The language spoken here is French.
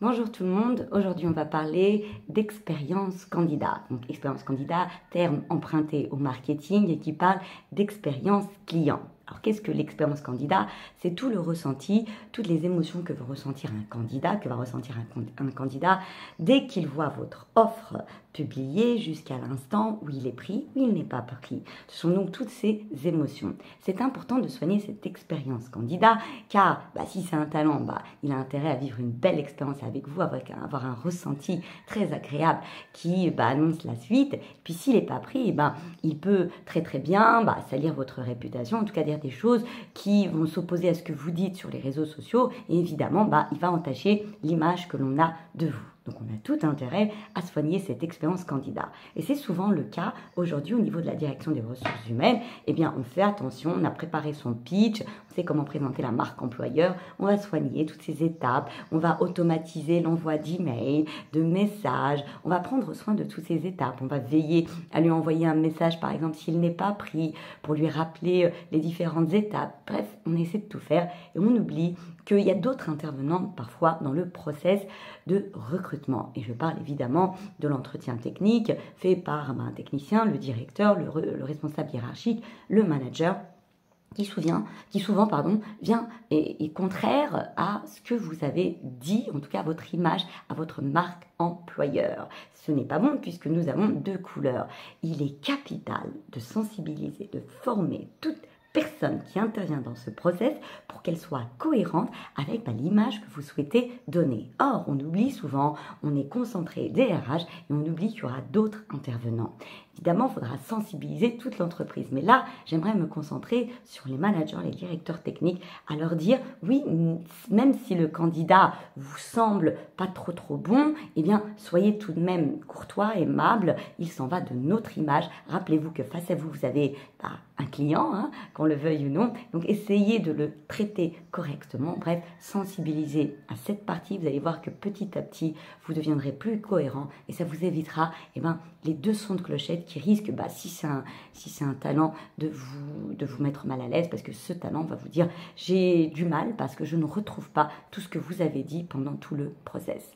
Bonjour tout le monde, aujourd'hui on va parler d'expérience candidat. Donc expérience candidat, terme emprunté au marketing et qui parle d'expérience client. Alors qu'est-ce que l'expérience candidat? C'est tout le ressenti, toutes les émotions que va ressentir un candidat, un candidat dès qu'il voit votre offre publiée jusqu'à l'instant où il est pris ou il n'est pas pris. Ce sont donc toutes ces émotions. C'est important de soigner cette expérience candidat car si c'est un talent, il a intérêt à vivre une belle expérience avec vous, avoir un ressenti très agréable qui annonce la suite. Puis s'il n'est pas pris, il peut très bien salir votre réputation, en tout cas dire des choses qui vont s'opposer à ce que vous dites sur les réseaux sociaux et évidemment il va entacher l'image que l'on a de vous. Donc on a tout intérêt à soigner cette expérience candidat. Et c'est souvent le cas aujourd'hui au niveau de la direction des ressources humaines. On fait attention, on a préparé son pitch, on sait comment présenter la marque employeur, on va soigner toutes ces étapes, on va automatiser l'envoi d'emails, de messages, on va prendre soin de toutes ces étapes, on va veiller à lui envoyer un message par exemple s'il n'est pas pris, pour lui rappeler les différentes étapes. Bref, on essaie de tout faire et on oublie qu'il y a d'autres intervenants parfois dans le process de recrutement. Et je parle évidemment de l'entretien technique fait par un technicien, le directeur, le responsable hiérarchique, le manager, qui souvent vient et est contraire à ce que vous avez dit, en tout cas à votre image, à votre marque employeur. Ce n'est pas bon puisque nous avons deux couleurs. Il est capital de sensibiliser, de former toute personne qui intervient dans ce process pour qu'elle soit cohérente avec l'image que vous souhaitez donner. Or, on oublie souvent, on est concentré DRH et on oublie qu'il y aura d'autres intervenants. Évidemment, il faudra sensibiliser toute l'entreprise. Mais là, j'aimerais me concentrer sur les managers, les directeurs techniques, à leur dire, oui, même si le candidat vous semble pas trop bon, soyez tout de même courtois, aimable, il s'en va de notre image. Rappelez-vous que face à vous, vous avez un client, qu'on le veuille ou non. Donc, essayez de le traiter correctement. Bref, sensibiliser à cette partie. Vous allez voir que petit à petit, vous deviendrez plus cohérent et ça vous évitera les deux sons de clochette qui risquent, si c'est un talent, de vous mettre mal à l'aise parce que ce talent va vous dire « j'ai du mal parce que je ne retrouve pas tout ce que vous avez dit pendant tout le process ».